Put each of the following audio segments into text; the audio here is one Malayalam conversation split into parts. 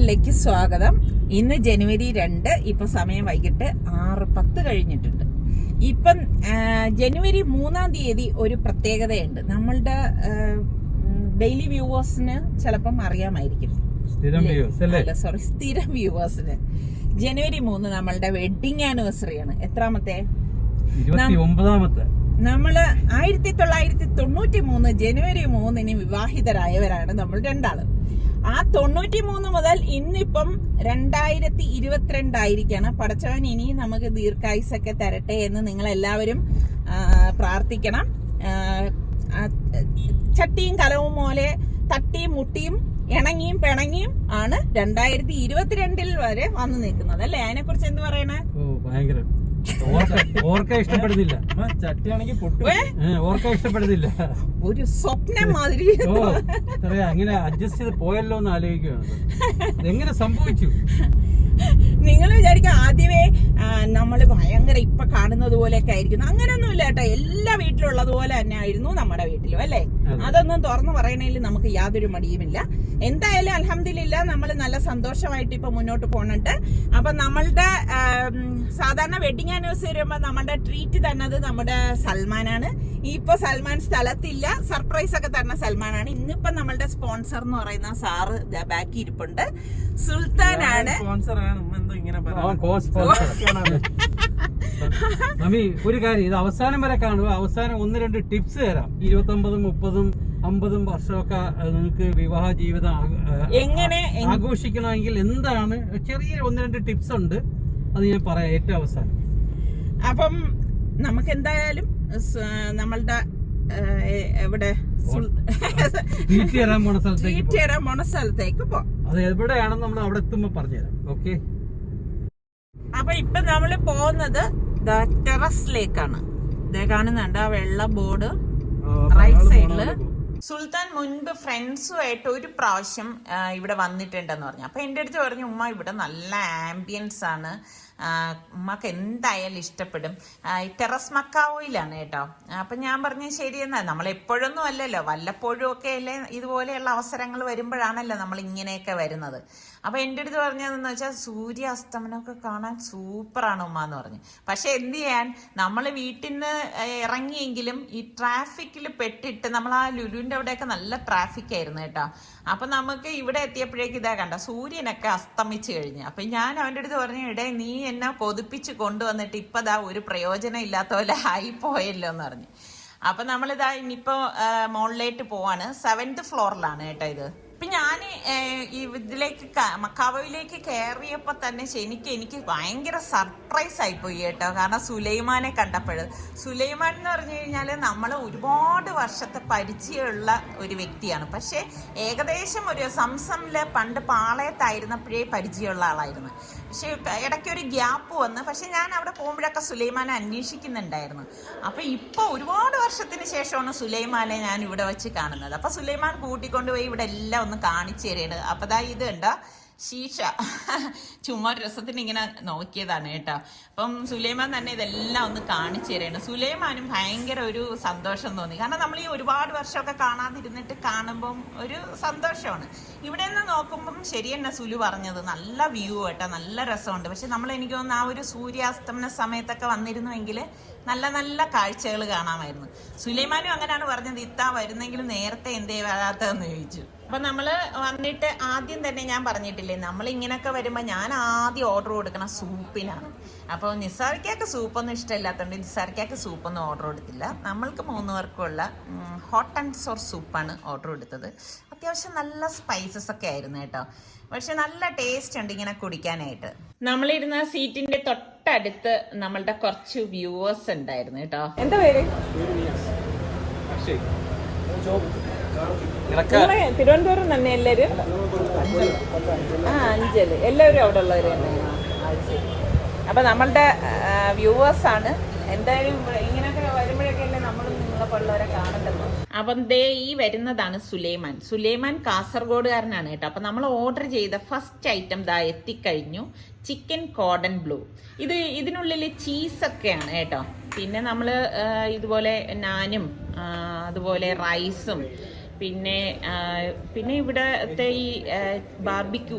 ചാനലിലേക്ക് സ്വാഗതം. ഇന്ന് ജനുവരി 2. ഇപ്പൊ സമയം വൈകിട്ട് 6:10 കഴിഞ്ഞിട്ടുണ്ട്. ഇപ്പം ജനുവരി 3-ാം തീയതി ഒരു പ്രത്യേകതയുണ്ട്. നമ്മളുടെ ഡെയിലി വ്യൂവേഴ്സിന് ചിലപ്പം അറിയാമായിരിക്കും. സ്ഥിരം വ്യൂവേഴ്സിന് ജനുവരി 3 നമ്മളുടെ വെഡിങ് ആനിവേഴ്സറി ആണ്. എത്രാമത്തെ? 29ാമത്തെ. നമ്മള് 1993 ജനുവരി 3-ന് വിവാഹിതരായവരാണ് നമ്മൾ രണ്ടാളും. ആ 93 മുതൽ ഇന്നിപ്പം 2022 ആയിരിക്കണം. പടച്ചവൻ ഇനി നമുക്ക് ദീർഘായുസൊക്കെ തരട്ടെ എന്ന് നിങ്ങൾ എല്ലാവരും പ്രാർത്ഥിക്കണം. ചട്ടിയും കലവും പോലെ തട്ടിയും മുട്ടിയും ഇണങ്ങിയും പിണങ്ങിയും ആണ് 2022 വരെ വന്നു നിൽക്കുന്നത് അല്ലേ? അതിനെ കുറിച്ച് എന്ത് പറയണേ? ഇഷ്ടപ്പെടുന്നില്ല. ചട്ടിയാണെങ്കിൽ ഇഷ്ടപ്പെടുന്നില്ല. ഒരു സ്വപ്നം മാതിരി അങ്ങനെ അഡ്ജസ്റ്റ് ചെയ്ത് പോയല്ലോ എന്ന് ആലോചിക്കുകയാണ്. എങ്ങനെ സംഭവിച്ചു? നിങ്ങൾ വിചാരിക്കുക ആദ്യമേ നമ്മള് ഭയങ്കര ഇപ്പൊ കാണുന്നത് പോലെയൊക്കെ ആയിരിക്കുന്നു. അങ്ങനെയൊന്നും ഇല്ല കേട്ടോ. എല്ലാ വീട്ടിലുള്ളത് പോലെ തന്നെ ആയിരുന്നു നമ്മുടെ വീട്ടിലും അല്ലേ? അതൊന്നും തുറന്നു പറയണേൽ നമുക്ക് യാതൊരു മടിയുമില്ല. എന്തായാലും അൽഹംദുലില്ലാ നമ്മൾ നല്ല സന്തോഷമായിട്ട് ഇപ്പൊ മുന്നോട്ട് പോകുന്നുണ്ട്. അപ്പൊ നമ്മളുടെ സാധാരണ വെഡിങ് ആനിവേഴ്സറി വരുമ്പോ നമ്മുടെ ട്രീറ്റ് തന്നത് നമ്മുടെ സൽമാനാണ്. ഇപ്പൊ സൽമാൻ സ്ഥലത്തില്ല. സർപ്രൈസ് ഒക്കെ തരുന്ന സൽമാനാണ്. ഇന്നിപ്പോ നമ്മളുടെ സ്പോൺസർ എന്ന് പറയുന്ന സാറ് ബാക്കി ഇരിപ്പുണ്ട്. സുൽത്താനാണ്. ഒരു കാര്യം, ഇത് അവസാനം വരെ കാണുക. അവസാനം 1-2 ടിപ്സ് തരാം. 29, 30, 50 വർഷമൊക്കെ നിങ്ങൾക്ക് വിവാഹ ജീവിതം എങ്ങനെ ആഘോഷിക്കണമെങ്കിൽ എന്താണ് ചെറിയ 1-2 ടിപ്സ് ഉണ്ട്. അത് ഞാൻ പറയാം ഏറ്റവും അവസാനം. അപ്പം നമുക്ക് എന്തായാലും നമ്മളുടെ എവിടെ പോണ സ്ഥലത്തേക്ക് പോവാം. അത് എവിടെയാണെന്ന് നമ്മൾ അവിടെ എത്തുമ്പോ പറഞ്ഞുതരാം. ഓക്കെ. അപ്പൊ ഇപ്പൊ നമ്മള് പോകുന്നത് ടെറസിലേക്കാണ്. ഇതേ കാണുന്നുണ്ട് ആ വെള്ള ബോർഡ് റൈറ്റ് സൈഡില്. സുൽത്താൻ മുൻപ് ഫ്രണ്ട്സുമായിട്ട് ഒരു പ്രാവശ്യം ഇവിടെ വന്നിട്ടുണ്ടെന്ന് പറഞ്ഞു. അപ്പൊ എന്റെ അടുത്ത് പറഞ്ഞു, ഉമ്മ ഇവിടെ നല്ല ആംബിയൻസ് ആണ്, ഉമ്മക്ക് എന്തായാലും ഇഷ്ടപ്പെടും. ടെറസ് മക്കാവോയിലാണ് കേട്ടോ. അപ്പൊ ഞാൻ പറഞ്ഞു ശരി എന്നാ. നമ്മൾ എപ്പോഴൊന്നും അല്ലല്ലോ, വല്ലപ്പോഴും ഒക്കെ അല്ലേ ഇതുപോലെയുള്ള അവസരങ്ങൾ വരുമ്പോഴാണല്ലോ നമ്മൾ ഇങ്ങനെയൊക്കെ വരുന്നത്. അപ്പൊ എൻ്റെ അടുത്ത് പറഞ്ഞതെന്ന് വെച്ചാൽ സൂര്യാസ്തമനമൊക്കെ കാണാൻ സൂപ്പറാണ് ഉമ്മ എന്ന് പറഞ്ഞു. പക്ഷെ എന്ത് ചെയ്യാൻ, നമ്മൾ വീട്ടിൽ നിന്ന് ഇറങ്ങിയെങ്കിലും ഈ ട്രാഫിക്കിൽ പെട്ടിട്ട് നമ്മൾ ആ ലുലുവിൻ്റെ അവിടെയൊക്കെ നല്ല ട്രാഫിക് ആയിരുന്നു കേട്ടോ. അപ്പൊ നമുക്ക് ഇവിടെ എത്തിയപ്പോഴേക്ക് ഇതാ കണ്ട സൂര്യനൊക്കെ അസ്തമിച്ചു കഴിഞ്ഞു. അപ്പൊ ഞാൻ അവൻ്റെ അടുത്ത് പറഞ്ഞു, ഇടേ നീ എന്നെ കൊതിപ്പിച്ച് കൊണ്ടുവന്നിട്ട് ഇപ്പതാ ഒരു പ്രയോജനം ഇല്ലാത്ത പോലെ ആയി പോയല്ലോ എന്ന് പറഞ്ഞു. അപ്പൊ നമ്മളിതാ ഇനിയിപ്പോ മുകളിലേക്ക് പോവാണ്. 7th ഫ്ലോറിലാണ് കേട്ടോ ഇത്. ഇപ്പൊ ഞാൻ ഇതിലേക്ക് മക്കാവോയിലേക്ക് കയറിയപ്പോ തന്നെ എനിക്ക് ഭയങ്കര സർപ്രൈസ് ആയിപ്പോയി കേട്ടോ. കാരണം സുലൈമാനെ കണ്ടപ്പോൾ, സുലൈമാൻ എന്ന് പറഞ്ഞു കഴിഞ്ഞാൽ നമ്മൾ ഒരുപാട് വർഷത്തെ പരിചയമുള്ള ഒരു വ്യക്തിയാണ്. പക്ഷെ ഏകദേശം ഒരു സംസമില് പണ്ട് പാളയത്തായിരുന്നപ്പോഴേ പരിചയമുള്ള ആളായിരുന്നു. പക്ഷെ ഇടയ്ക്കൊരു ഗ്യാപ്പ് വന്ന്. പക്ഷെ ഞാൻ അവിടെ പോകുമ്പോഴൊക്കെ സുലൈമാനെ അന്വേഷിക്കുന്നുണ്ടായിരുന്നു. അപ്പൊ ഇപ്പൊ ഒരുപാട് വർഷത്തിന് ശേഷമാണ് സുലൈമാനെ ഞാൻ ഇവിടെ വെച്ച് കാണുന്നത്. അപ്പൊ സുലൈമാൻ കൂട്ടിക്കൊണ്ടുപോയി ഇവിടെ എല്ലാം ഒന്ന് കാണിച്ചു തരുന്നത്. അപ്പൊ ദാ ഇത് കണ്ടോ, ശീഷ ചുമ്മാ രസത്തിന് ഇങ്ങനെ നോക്കിയതാണ് കേട്ടോ. അപ്പം സുലൈമാൻ തന്നെ ഇതെല്ലാം ഒന്ന് കാണിച്ചു തരാണ്. സുലൈമാനും ഭയങ്കര ഒരു സന്തോഷം തോന്നി. കാരണം നമ്മൾ ഈ ഒരുപാട് വർഷമൊക്കെ കാണാതിരുന്നിട്ട് കാണുമ്പം ഒരു സന്തോഷമാണ്. ഇവിടെ നിന്ന് നോക്കുമ്പം ശരി തന്നെ സുലു പറഞ്ഞത്, നല്ല വ്യൂ കേട്ടോ, നല്ല രസമുണ്ട്. പക്ഷെ നമ്മൾ എനിക്ക് തോന്നുന്നു ആ ഒരു സൂര്യാസ്തമന സമയത്തൊക്കെ വന്നിരുന്നുവെങ്കിൽ നല്ല നല്ല കാഴ്ചകൾ കാണാമായിരുന്നു. സുലൈമാനും അങ്ങനെയാണ് പറഞ്ഞത്, ഇത്താ വരുന്നെങ്കിൽ നേരത്തെ എന്തേ വരാത്തതെന്ന് ചോദിച്ചു. അപ്പൊ നമ്മള് വന്നിട്ട് ആദ്യം തന്നെ ഞാൻ പറഞ്ഞിട്ടില്ലേ, നമ്മൾ ഇങ്ങനെയൊക്കെ വരുമ്പോ ഞാൻ ആദ്യം ഓർഡർ കൊടുക്കണം സൂപ്പിനാണ്. അപ്പോൾ നിസാർക്കാക്ക് സൂപ്പൊന്നും ഇഷ്ടമില്ലാത്തതുകൊണ്ട് നിസാർക്കാക്ക് സൂപ്പൊന്നും ഓർഡർ കൊടുത്തില്ല. നമ്മൾക്ക് 3 പേർക്കുള്ള ഹോട്ട് ആൻഡ് സോർ സൂപ്പാണ് ഓർഡർ കൊടുത്തത്. അത്യാവശ്യം നല്ല സ്പൈസസ് ഒക്കെ ആയിരുന്നു കേട്ടോ. പക്ഷെ നല്ല ടേസ്റ്റ് ഉണ്ട് ഇങ്ങനെ കുടിക്കാനായിട്ട്. നമ്മളിരുന്ന സീറ്റിന്റെ തൊട്ടടുത്ത് നമ്മളുടെ കുറച്ച് വ്യൂവേഴ്സ് ഉണ്ടായിരുന്നു കേട്ടോ. എന്താ പേര്? തിരുവനന്തപുരം തന്നെ എല്ലാവരും? അഞ്ചല് എല്ലാവരും അവിടെ ഉള്ളവര് തന്നെ. അപ്പൊ നമ്മളുടെ വ്യൂവേഴ്സ് ആണ്. എന്തായാലും ഇങ്ങനെയൊക്കെ വരുമ്പോഴൊക്കെ അല്ലേ നമ്മളും നിങ്ങളെ ഉള്ളവരെ കാണണ്ടല്ലോ. അപ്പം ദേ ഈ വരുന്നതാണ് സുലൈമാൻ. സുലൈമാൻ കാസർഗോഡുകാരനാണ് കേട്ടോ. അപ്പൊ നമ്മൾ ഓർഡർ ചെയ്ത ഫസ്റ്റ് ഐറ്റം ദാ എത്തിക്കഴിഞ്ഞു. Chicken കോഡൻ blue. ഇതിനുള്ളിൽ ചീസൊക്കെയാണ് കേട്ടോ. പിന്നെ നമ്മൾ ഇതുപോലെ നാനും അതുപോലെ റൈസും പിന്നെ ഇവിടത്തെ ഈ ബാർബിക്യൂ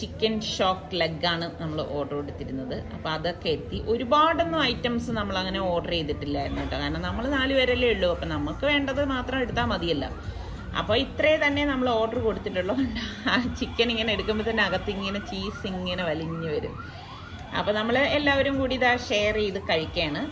ചിക്കൻ ഷോക്ക് ലെഗാണ് നമ്മൾ ഓർഡർ കൊടുത്തിരുന്നത്. അപ്പോൾ അതൊക്കെ എത്തി. ഒരുപാടൊന്നും ഐറ്റംസ് നമ്മൾ അങ്ങനെ ഓർഡർ ചെയ്തിട്ടില്ലായിരുന്നു കേട്ടോ, കാരണം നമ്മൾ 4 പേരല്ലേ ഉള്ളൂ. അപ്പം നമുക്ക് വേണ്ടത് മാത്രം എടുത്താൽ മതിയല്ലോ. അപ്പോൾ ഇത്രേ തന്നെ നമ്മൾ ഓർഡർ കൊടുത്തിട്ടുള്ളൂ. ആ ചിക്കൻ ഇങ്ങനെ എടുക്കുമ്പോൾ തന്നെ അകത്ത് ഇങ്ങനെ ചീസ് ഇങ്ങനെ വലിഞ്ഞു വരും. അപ്പോൾ നമ്മൾ എല്ലാവരും കൂടി ഇതാ ഷെയർ ചെയ്ത് കഴിക്കുകയാണ്.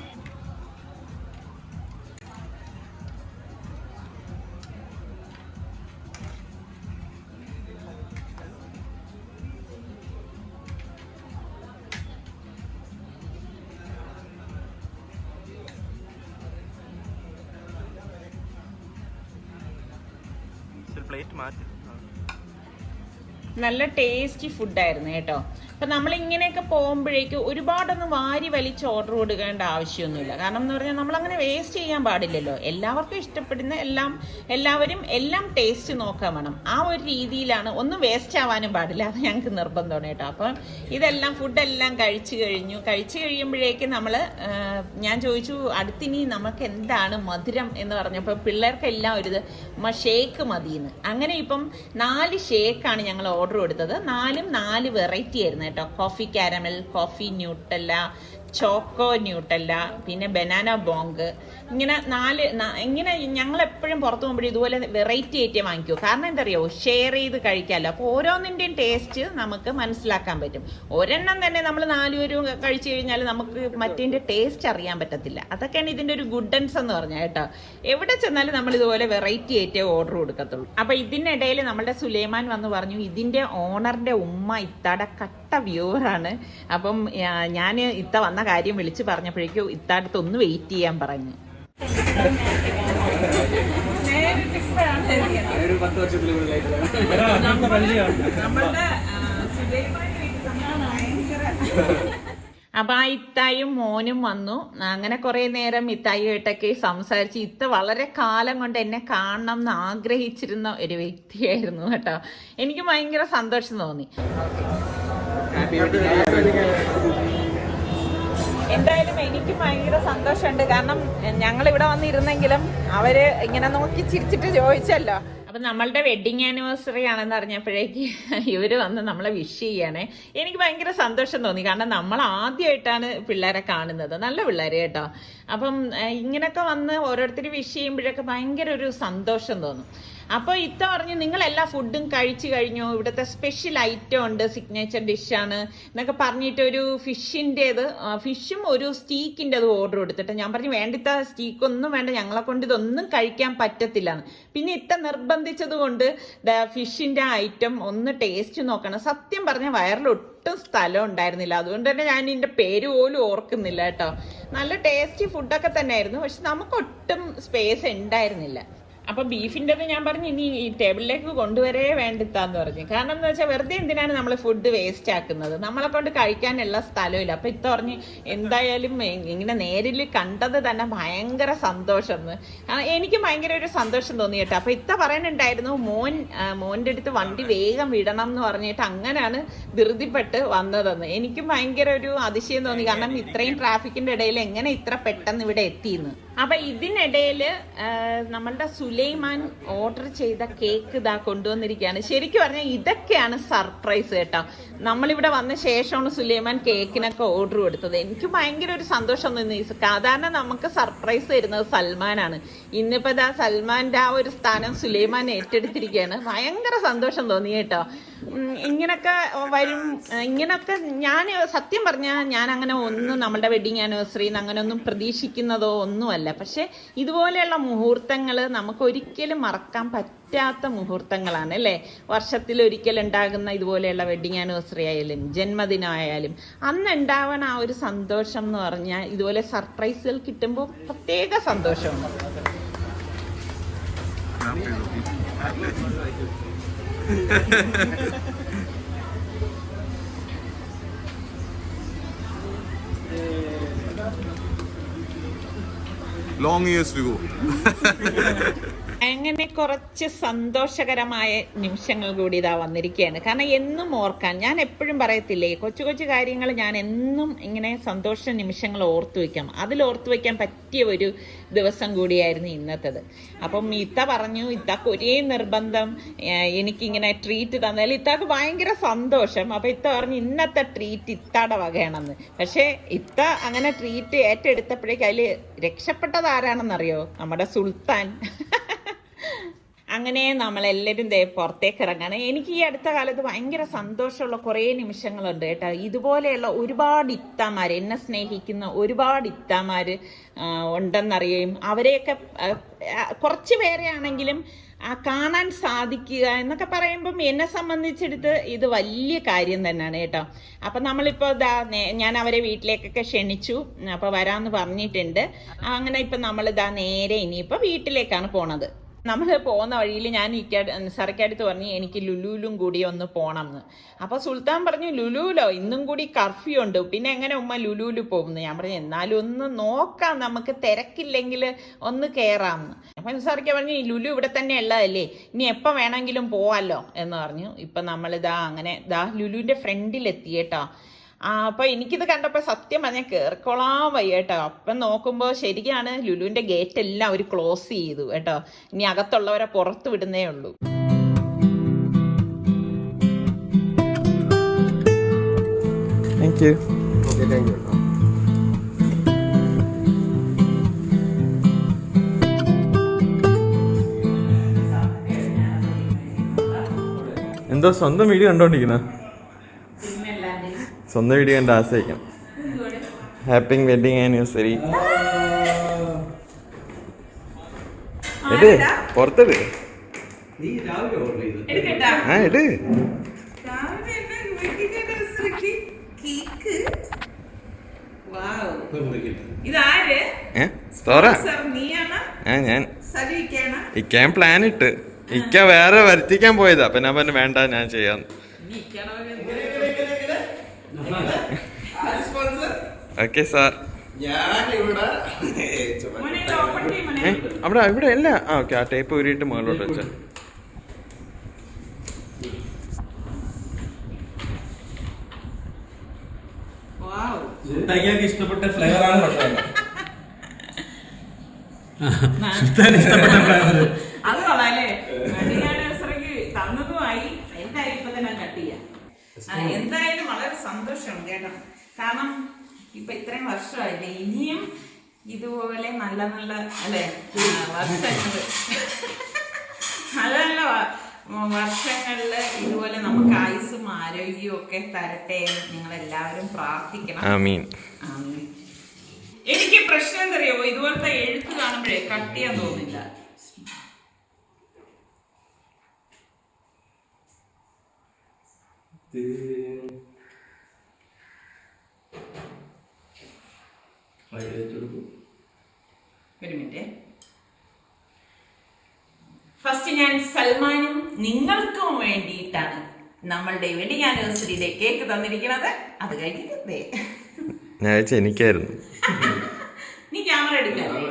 നല്ല ടേസ്റ്റി ഫുഡായിരുന്നു കേട്ടോ. അപ്പം നമ്മളിങ്ങനെയൊക്കെ പോകുമ്പോഴേക്ക് ഒരുപാടൊന്നും വാരി വലിച്ച് ഓർഡർ കൊടുക്കേണ്ട ആവശ്യമൊന്നുമില്ല. കാരണം എന്ന് പറഞ്ഞാൽ നമ്മളങ്ങനെ വേസ്റ്റ് ചെയ്യാൻ പാടില്ലല്ലോ. എല്ലാവർക്കും ഇഷ്ടപ്പെടുന്ന എല്ലാവരും എല്ലാം ടേസ്റ്റ് നോക്കാൻ വേണം. ആ ഒരു രീതിയിലാണ്. ഒന്നും വേസ്റ്റ് ആവാനും പാടില്ല, അത് ഞങ്ങൾക്ക് നിർബന്ധമാണ് കേട്ടോ. അപ്പം ഇതെല്ലാം ഫുഡെല്ലാം കഴിച്ചു കഴിയുമ്പോഴേക്ക് ഞാൻ ചോദിച്ചു അടുത്തിനി നമുക്ക് എന്താണ് മധുരം എന്ന് പറഞ്ഞപ്പോൾ പിള്ളേർക്കെല്ലാം ഒരു ഷേക്ക് മതിയെന്ന്. അങ്ങനെ ഇപ്പം 4 ഷേക്കാണ് ഞങ്ങൾ ഓർഡർ കൊടുത്തത്. 4 വെറൈറ്റി ആയിരുന്നു കേട്ടോ. Coffee caramel, coffee Nutella, choco Nutella, പിന്നെ ബനാന ബോങ്ക്, ഇങ്ങനെ 4 ഇങ്ങനെ ഞങ്ങൾ എപ്പോഴും പുറത്തു പോകുമ്പോഴും ഇതുപോലെ വെറൈറ്റി ആയിട്ട് വാങ്ങിക്കൂ. കാരണം എന്താ അറിയോ, ഷെയർ ചെയ്ത് കഴിക്കാമല്ലോ. അപ്പോൾ ഓരോന്നിൻ്റെയും ടേസ്റ്റ് നമുക്ക് മനസ്സിലാക്കാൻ പറ്റും. ഒരെണ്ണം തന്നെ നമ്മൾ 4 പേരും കഴിച്ചു കഴിഞ്ഞാൽ നമുക്ക് മറ്റേതിൻ്റെ ടേസ്റ്റ് അറിയാൻ പറ്റത്തില്ല. അതൊക്കെയാണ് ഇതിൻ്റെ ഒരു ഗുഡൻസ് എന്ന് പറഞ്ഞാൽ കേട്ടോ. എവിടെ ചെന്നാലും നമ്മൾ ഇതുപോലെ വെറൈറ്റി ആയിട്ടേ ഓർഡർ കൊടുക്കത്തുള്ളൂ. അപ്പോൾ ഇതിനിടയിൽ നമ്മുടെ സുലൈമാൻ വന്ന് പറഞ്ഞു ഇതിൻ്റെ ഓണറിൻ്റെ ഉമ്മ ഇത്താടെ കട്ട വ്യൂവറാണ്. അപ്പം ഞാൻ ഇത്ത വന്ന കാര്യം വിളിച്ച് പറഞ്ഞപ്പോഴേക്കും ഇത്താടത്ത് ഒന്ന് വെയിറ്റ് ചെയ്യാൻ പറഞ്ഞു. അപ്പൊ ആ ഇത്തായും മോനും വന്നു. അങ്ങനെ കുറെ നേരം ഇത്തായിട്ടൊക്കെ സംസാരിച്ച്. ഇത്ത വളരെ കാലം കൊണ്ട് എന്നെ കാണണം എന്ന് ആഗ്രഹിച്ചിരുന്ന ഒരു വ്യക്തിയായിരുന്നു കേട്ടോ. എനിക്ക് ഭയങ്കര സന്തോഷം തോന്നി. എന്തായാലും എനിക്ക് ഭയങ്കര സന്തോഷമുണ്ട്. കാരണം ഞങ്ങൾ ഇവിടെ വന്നിരുന്നെങ്കിലും അവര് ഇങ്ങനെ നോക്കി ചിരിച്ചിട്ട് ചോദിച്ചല്ലോ. അപ്പം നമ്മളുടെ വെഡിങ് ആനിവേഴ്സറി ആണെന്ന് അറിഞ്ഞപ്പോഴേക്ക് ഇവർ വന്ന് നമ്മളെ വിഷ് ചെയ്യണേ. എനിക്ക് ഭയങ്കര സന്തോഷം തോന്നി. കാരണം നമ്മൾ ആദ്യമായിട്ടാണ് പിള്ളേരെ കാണുന്നത്. നല്ല പിള്ളേർ കേട്ടോ. അപ്പം ഇങ്ങനെയൊക്കെ വന്ന് ഓരോരുത്തർ വിഷ് ചെയ്യുമ്പോഴൊക്കെ ഭയങ്കര ഒരു സന്തോഷം തോന്നും. അപ്പോൾ ഇത്ത പറഞ്ഞു നിങ്ങൾ എല്ലാ ഫുഡും കഴിച്ചു കഴിഞ്ഞു, ഇവിടുത്തെ സ്പെഷ്യൽ ഐറ്റം ഉണ്ട്, സിഗ്നേച്ചർ ഡിഷാണ് എന്നൊക്കെ പറഞ്ഞിട്ട് ഒരു ഫിഷും ഒരു സ്റ്റീക്കിൻ്റെത് ഓർഡർ കൊടുത്തിട്ട് ഞാൻ പറഞ്ഞു വേണ്ടിത്ത സ്റ്റീക്കൊന്നും വേണ്ട, ഞങ്ങളെ കൊണ്ട് ഇതൊന്നും കഴിക്കാൻ പറ്റത്തില്ലാന്ന്. പിന്നെ ഇത്ത നിർബന്ധിച്ചത് കൊണ്ട് ഫിഷിൻ്റെ ഐറ്റം ഒന്ന് ടേസ്റ്റ് നോക്കണം. സത്യം പറഞ്ഞാൽ വയറിലൊട്ടും സ്ഥലം ഉണ്ടായിരുന്നില്ല. അതുകൊണ്ട് തന്നെ ഞാൻ ഇതിൻ്റെ പേര് പോലും ഓർക്കുന്നില്ല കേട്ടോ. നല്ല ടേസ്റ്റി ഫുഡൊക്കെ തന്നെയായിരുന്നു. പക്ഷെ നമുക്കൊട്ടും സ്പേസ് ഉണ്ടായിരുന്നില്ല. അപ്പൊ ബീഫിൻ്റെത് ഞാൻ പറഞ്ഞു ഇനി ഈ ടേബിളിലേക്ക് കൊണ്ടുവരേ വേണ്ടിത്താന്ന് പറഞ്ഞു. കാരണം എന്താ വെച്ചാൽ വെറുതെ എന്തിനാണ് നമ്മൾ ഫുഡ് വേസ്റ്റ് ആക്കുന്നത്, നമ്മളെ കൊണ്ട് കഴിക്കാനുള്ള സ്ഥലമില്ല. അപ്പൊ ഇത്ത പറഞ്ഞ് എന്തായാലും ഇങ്ങനെ നേരിൽ കണ്ടത് തന്നെ ഭയങ്കര സന്തോഷം. എനിക്ക് ഭയങ്കര ഒരു സന്തോഷം തോന്നി കേട്ടോ. അപ്പൊ ഇത്ത പറയുന്നുണ്ടായിരുന്നു മോൻ്റെ അടുത്ത് വണ്ടി വേഗം വിടണം എന്ന് പറഞ്ഞിട്ട് അങ്ങനെയാണ് ധൃതിപ്പെട്ട് വന്നതെന്ന്. എനിക്കും ഭയങ്കര ഒരു അതിശയം തോന്നി. കാരണം ഇത്രയും ട്രാഫിക്കിന്റെ ഇടയിൽ എങ്ങനെ ഇത്ര പെട്ടെന്ന് ഇവിടെ എത്തിയെന്ന്. അപ്പൊ ഇതിനിടയിൽ നമ്മളുടെ സുലൈമാൻ ഓർഡർ ചെയ്ത കേക്ക് ഇതാ കൊണ്ടുവന്നിരിക്കുകയാണ്. ശരിക്കും പറഞ്ഞാൽ ഇതൊക്കെയാണ് സർപ്രൈസ് കേട്ടോ. നമ്മളിവിടെ വന്ന ശേഷമാണ് സുലൈമാൻ കേക്കിനൊക്കെ ഓർഡർ കൊടുത്തത്. എനിക്ക് ഭയങ്കര ഒരു സന്തോഷം തോന്നി. സാധാരണ നമുക്ക് സർപ്രൈസ് തരുന്നത് സൽമാനാണ്. ഇന്നിപ്പോ ഇതാ സൽമാന്റെ ആ ഒരു സ്ഥാനം സുലൈമാൻ ഏറ്റെടുത്തിരിക്കുകയാണ്. ഭയങ്കര സന്തോഷം തോന്നി കേട്ടോ. ഇങ്ങനൊക്കെ വരും. ഇങ്ങനൊക്കെ ഞാൻ സത്യം പറഞ്ഞാൽ ഞാൻ അങ്ങനെ ഒന്നും നമ്മുടെ വെഡിങ് ആനിവേഴ്സറിന്ന് അങ്ങനെ ഒന്നും പ്രതീക്ഷിക്കുന്നതോ ഒന്നുമല്ല. പക്ഷെ ഇതുപോലെയുള്ള മുഹൂർത്തങ്ങൾ നമുക്ക് ഒരിക്കലും മറക്കാൻ പറ്റാത്ത മുഹൂർത്തങ്ങളാണ് അല്ലേ. വർഷത്തിലൊരിക്കൽ ഉണ്ടാകുന്ന ഇതുപോലെയുള്ള വെഡിങ് ആനിവേഴ്സറി ആയാലും ജന്മദിനമായാലും അന്ന് ഉണ്ടാവണ ആ ഒരു സന്തോഷം എന്ന് പറഞ്ഞാൽ ഇതുപോലെ സർപ്രൈസുകൾ കിട്ടുമ്പോൾ പ്രത്യേക സന്തോഷമാണ്. Long years to go. അങ്ങനെ കുറച്ച് സന്തോഷകരമായ നിമിഷങ്ങൾ കൂടി ഇതാ വന്നിരിക്കുകയാണ്. കാരണം എന്നും ഓർക്കാൻ, ഞാൻ എപ്പോഴും പറയത്തില്ലേ, കൊച്ചു കൊച്ചു കാര്യങ്ങൾ ഞാൻ എന്നും ഇങ്ങനെ സന്തോഷ നിമിഷങ്ങൾ ഓർത്തു വയ്ക്കാം. അതിൽ ഓർത്തു വയ്ക്കാൻ പറ്റിയ ഒരു ദിവസം കൂടിയായിരുന്നു ഇന്നത്തേത്. അപ്പം ഇത്ത പറഞ്ഞു, ഇത്താക്ക് ഒരേ നിർബന്ധം എനിക്കിങ്ങനെ ട്രീറ്റ് തന്നാൽ ഇത്താക്ക് ഭയങ്കര സന്തോഷം. അപ്പം ഇത്ത പറഞ്ഞു ഇന്നത്തെ ട്രീറ്റ് ഇത്താടെ വകയാണെന്ന്. പക്ഷേ ഇത്ത അങ്ങനെ ട്രീറ്റ് ഏറ്റെടുത്തപ്പോഴേക്കും അതിൽ രക്ഷപ്പെട്ടത് ആരാണെന്നറിയോ? നമ്മുടെ സുൽത്താൻ. അങ്ങനെ നമ്മളെല്ലാവരും പുറത്തേക്ക് ഇറങ്ങാണ്. എനിക്ക് ഈ അടുത്ത കാലത്ത് ഭയങ്കര സന്തോഷമുള്ള കുറേ നിമിഷങ്ങളുണ്ട് കേട്ടോ. ഇതുപോലെയുള്ള ഒരുപാട് ഇത്താമാർ, എന്നെ സ്നേഹിക്കുന്ന ഒരുപാട് ഇത്താമാർ ഉണ്ടെന്നറിയുകയും അവരെയൊക്കെ കുറച്ച് പേരെ ആണെങ്കിലും കാണാൻ സാധിക്കുക എന്നൊക്കെ പറയുമ്പം എന്നെ സംബന്ധിച്ചെടുത്ത് ഇത് വലിയ കാര്യം തന്നെയാണ് കേട്ടോ. അപ്പം നമ്മളിപ്പോൾ ഞാൻ അവരെ വീട്ടിലേക്കൊക്കെ ക്ഷണിച്ചു, അപ്പോൾ വരാമെന്ന് പറഞ്ഞിട്ടുണ്ട്. അങ്ങനെ ഇപ്പം നമ്മളിതാ നേരെ ഇനിയിപ്പോൾ വീട്ടിലേക്കാണ് പോണത്. നമ്മൾ പോകുന്ന വഴിയിൽ ഞാൻ നിസാർക്കടുത്ത് പറഞ്ഞു എനിക്ക് ലുലുവിലും കൂടി ഒന്ന് പോകണം എന്ന്. അപ്പോൾ സുൽത്താൻ പറഞ്ഞു ലുലുവിലോ ഇന്നും കൂടി കർഫ്യൂ ഉണ്ട്, പിന്നെ എങ്ങനെ ഉമ്മ ലുലുവിൽ പോകുന്നു? ഞാൻ പറഞ്ഞു എന്നാലും ഒന്ന് നോക്കാം, നമുക്ക് തിരക്കില്ലെങ്കിൽ ഒന്ന് കയറാമെന്ന്. അപ്പം നിസാർക്ക പറഞ്ഞു ഈ ലുലു ഇവിടെ തന്നെ ഉള്ളതല്ലേ, ഇനി എപ്പോൾ വേണമെങ്കിലും പോവാമല്ലോ എന്ന് പറഞ്ഞു. ഇപ്പം നമ്മളിതാ അങ്ങനെ ലുലുവിൻ്റെ ഫ്രണ്ടിലെത്തി കേട്ടോ. അപ്പൊ എനിക്കിത് കണ്ടപ്പോൾ സത്യം പറഞ്ഞാൽ കേറിക്കോളാൻ വയ്യ കേട്ടോ. അപ്പം നോക്കുമ്പോൾ ശരിയാണ്, ലുലുവിന്റെ ഗേറ്റ് എല്ലാം അവർ ക്ലോസ് ചെയ്തു കേട്ടോ. ഇനി അകത്തുള്ളവരെ പുറത്ത് വിടുന്നേ ഉള്ളൂ. Thank you. എന്തോ സ്വന്തം വീഡിയോ കണ്ടോണ്ടിരിക്കുന്ന? സ്വന്തം വീഡിയോ കണ്ട് ആശ്രയിക്കാം. Happy wedding anniversary. പുറത്തിട്. ഇട്. ഞാൻ ഇക്കാൻ പ്ലാൻ ഇട്ട് ഇക്ക വേറെ വരുത്തിക്കാൻ പോയതാ. അപ്പൊ ഞാൻ പറഞ്ഞു വേണ്ട ഞാൻ ചെയ്യാന്ന്. Okay sir. അവിടെ ഇവിടെ അല്ല. ഓക്കെ, ആ ടേപ്പ് ഊരിയിട്ട് മുകളിലോട്ട് വെച്ച. ഇഷ്ടപ്പെട്ട ഫ്ലേവർ ആണ്. അത് കൊള്ളാല്ലേ, തന്നതുമായി എന്തായാലും ഇപ്പൊ തന്നെ കട്ട് ചെയ്യാം. എന്തായാലും വളരെ സന്തോഷമുണ്ട് കേട്ടോ. കാരണം ഇപ്പൊ ഇത്രയും വർഷമായില്ലേ, ഇനിയും ഇതുപോലെ നല്ല നല്ല അല്ലെ വർഷങ്ങള് നല്ല നല്ല വർഷങ്ങളില് ഇതുപോലെ നമുക്ക് ആയുസ്സും ആരോഗ്യവും ഒക്കെ തരട്ടെ എന്ന് നിങ്ങൾ എല്ലാവരും പ്രാർത്ഥിക്കണം. ആമീൻ. എനിക്ക് പ്രശ്നം എന്തറിയോ, ഇതുപോലത്തെ എഴുത്ത് കാണുമ്പോഴേ കട്ട് ചെയ്യാൻ തോന്നില്ല. ഒരു മിനിറ്റ്. ഫസ്റ്റ് ഞാൻ സൽമാനും നിങ്ങൾക്കും വേണ്ടിയിട്ടാണ് നമ്മളുടെ വെഡിങ് ആനിവേഴ്സറിയുടെ കേക്ക് തന്നിരിക്കുന്നത്. അത് കഴിഞ്ഞിട്ട് ഞാൻ എനിക്കായിരുന്നു. നീ ക്യാമറ എടുക്കാല്ലേ?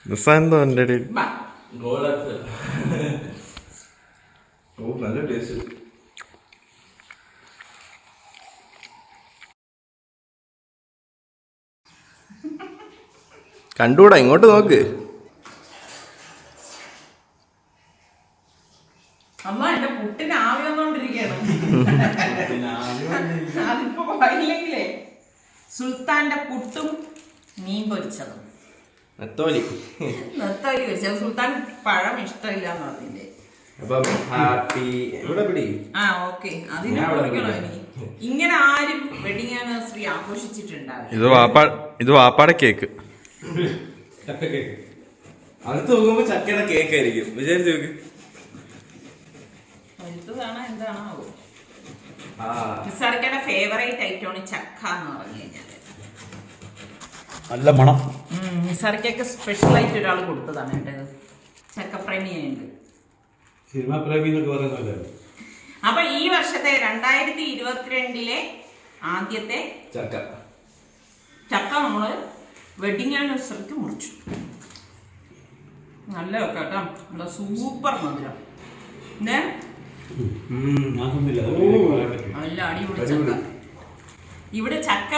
എന്തോ എന്റെ നല്ല ടേസ്റ്റ്. കണ്ടൂടാ, ഇങ്ങോട്ട് നോക്ക്. അമ്മ എന്റെ പുട്ടിന് ആവി വന്നോണ്ടിരിക്കുകയാണ്. അതിപ്പോ പറയില്ലെങ്കിലേ സുൽത്താന്റെ പുട്ടും മീൻ പൊരിച്ചതും നെത്തോലി പൊരിച്ചത്. സുൽത്താൻ പഴം ഇഷ്ടമില്ല എന്ന് പറഞ്ഞില്ലേ? ഓക്കെ, അതിനെ കുറിക്കണോ എനിക്ക്? ഇങ്ങനെ ആരും വെഡിങ് ആനിവേഴ്സറി ആഘോഷിച്ചിട്ടുണ്ടാവില്ല. ഇത് വാപ്പാടെ കേക്ക്. ചക്ക കേക്ക്. അടുത്ത് നോക്കുമ്പോ ചക്കയുടെ കേക്ക് ആയിരിക്കും. വിചാരിച്ചു നോക്ക്. വലുതാണോ എന്താണോ? നിസാർക്കയുടെ ഫേവറേറ്റ് ഐറ്റമാണ് ചക്ക എന്ന് പറഞ്ഞു കഴിഞ്ഞാൽ. നല്ല മണം. നിസാർക്കൊക്കെ സ്പെഷ്യൽ ആയിട്ട് ഒരാൾ കൊടുത്തതാണ് കേട്ടത്. ചക്കപ്രേമിയുണ്ട്, സിനിമ പ്രേമി എന്നൊക്കെ പറയുന്നത്. അപ്പൊ ഈ വർഷത്തെ 2022 ആദ്യത്തെ ചക്ക നമ്മള് വെഡിങ് ആനിവേഴ്സറിക്ക് മുറിച്ചു. നല്ല കേട്ടോ, നല്ല സൂപ്പർ മധുരം. നല്ല അടിപൊളി ചക്ക. ഇവിടെ ചക്ക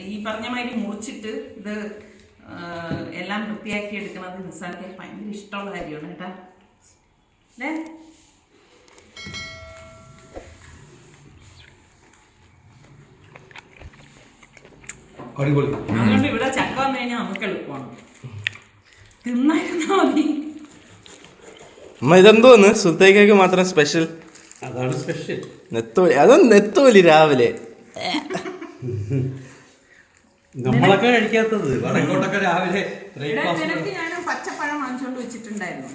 ഈ പറഞ്ഞ മാതിരി മുറിച്ചിട്ട് ഇത് എല്ലാം വൃത്തിയാക്കി എടുക്കുന്നത് നിസാർക്ക് ഭയങ്കര ഇഷ്ടമുള്ള കാര്യമാണ് കേട്ടാ. അതുകൊണ്ട് ഇവിടെ ചക്ക വന്നു കഴിഞ്ഞാൽ നമുക്ക് എളുപ്പമാണ്, തിന്നായിരുന്നാ മതി. അമ്മ ഇതെന്തോന്ന് സുൽത്തായിക്ക് മാത്രം സ്പെഷ്യൽ? അതാണ് സ്പെഷ്യൽ. നെത്തോലി, അതൊന്നും നെത്തോലി രാവിലെ നമ്മളൊക്കെ കഴിക്കാത്തത്. വടക്കോട്ടൊക്കെ രാവിലെ നിനക്ക് ഞാൻ പച്ചപ്പഴം വാങ്ങിച്ചോണ്ട് വെച്ചിട്ടുണ്ടായിരുന്നു.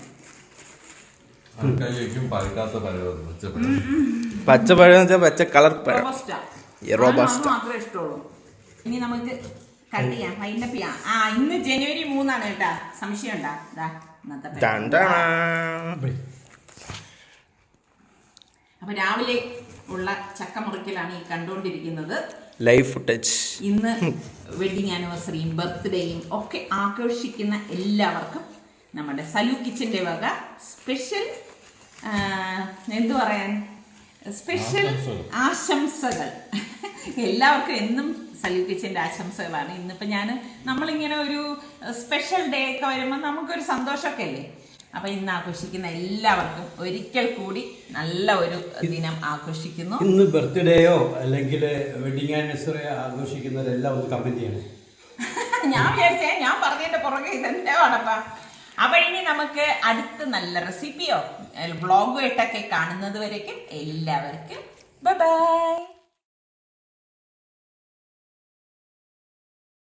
പച്ചപ്പഴം വെച്ചാൽ പച്ച കളർ പഴം മാത്രമേ ഇഷ്ടമുള്ളൂ. ഇനി നമുക്ക് കട്ട് ചെയ്യാം, വൈൻഡപ്പ് ചെയ്യാം. ഇന്ന് ജനുവരി 3 കേട്ടാ, സംശയം ഉണ്ടാ. അപ്പൊ രാവിലെ ഉള്ള ചക്ക മുറിക്കലാണ് ഈ കണ്ടുകൊണ്ടിരിക്കുന്നത്. Live footage. ഇന്ന് വെഡിങ് ആനിവേഴ്സറിയും ബർത്ത്ഡേയും ഒക്കെ ആഘോഷിക്കുന്ന എല്ലാവർക്കും നമ്മുടെ സലു കിച്ചന്റെ വക സ്പെഷ്യൽ എന്തു പറയാൻ, സ്പെഷ്യൽ ആശംസകൾ. എല്ലാവർക്കും എന്നും സലു കിച്ചന്റെ ആശംസകളാണ്. ഇന്നിപ്പോൾ നമ്മളിങ്ങനെ ഒരു സ്പെഷ്യൽ ഡേ ഒക്കെ വരുമ്പോൾ നമുക്കൊരു സന്തോഷമൊക്കെ അല്ലേ. അപ്പൊ ഇന്ന് ആഘോഷിക്കുന്ന എല്ലാവർക്കും ഒരിക്കൽ കൂടി നല്ല ഒരു ദിനം ആഘോഷിക്കുന്നു. ഇന്ന് ബർത്ത്ഡേയോ അല്ലെങ്കിൽ വെഡിങ് ആനിവേഴ്സറിയോ ആഘോഷിക്കുന്നവരെല്ലാം ഒന്ന് കമന്റ് ചെയ്യണം. ഞാൻ വിചാരിച്ചേ ഞാൻ പറഞ്ഞതിന്റെ പുറകെ ഇതെന്റെ വേണപ്പാ. അപ്പൊ ഇനി നമുക്ക് അടുത്ത നല്ല റെസിപ്പിയോ വ്ളോഗോ ഇട്ടൊക്കെ കാണുന്നത് വരേക്കും എല്ലാവർക്കും ബൈ ബൈ.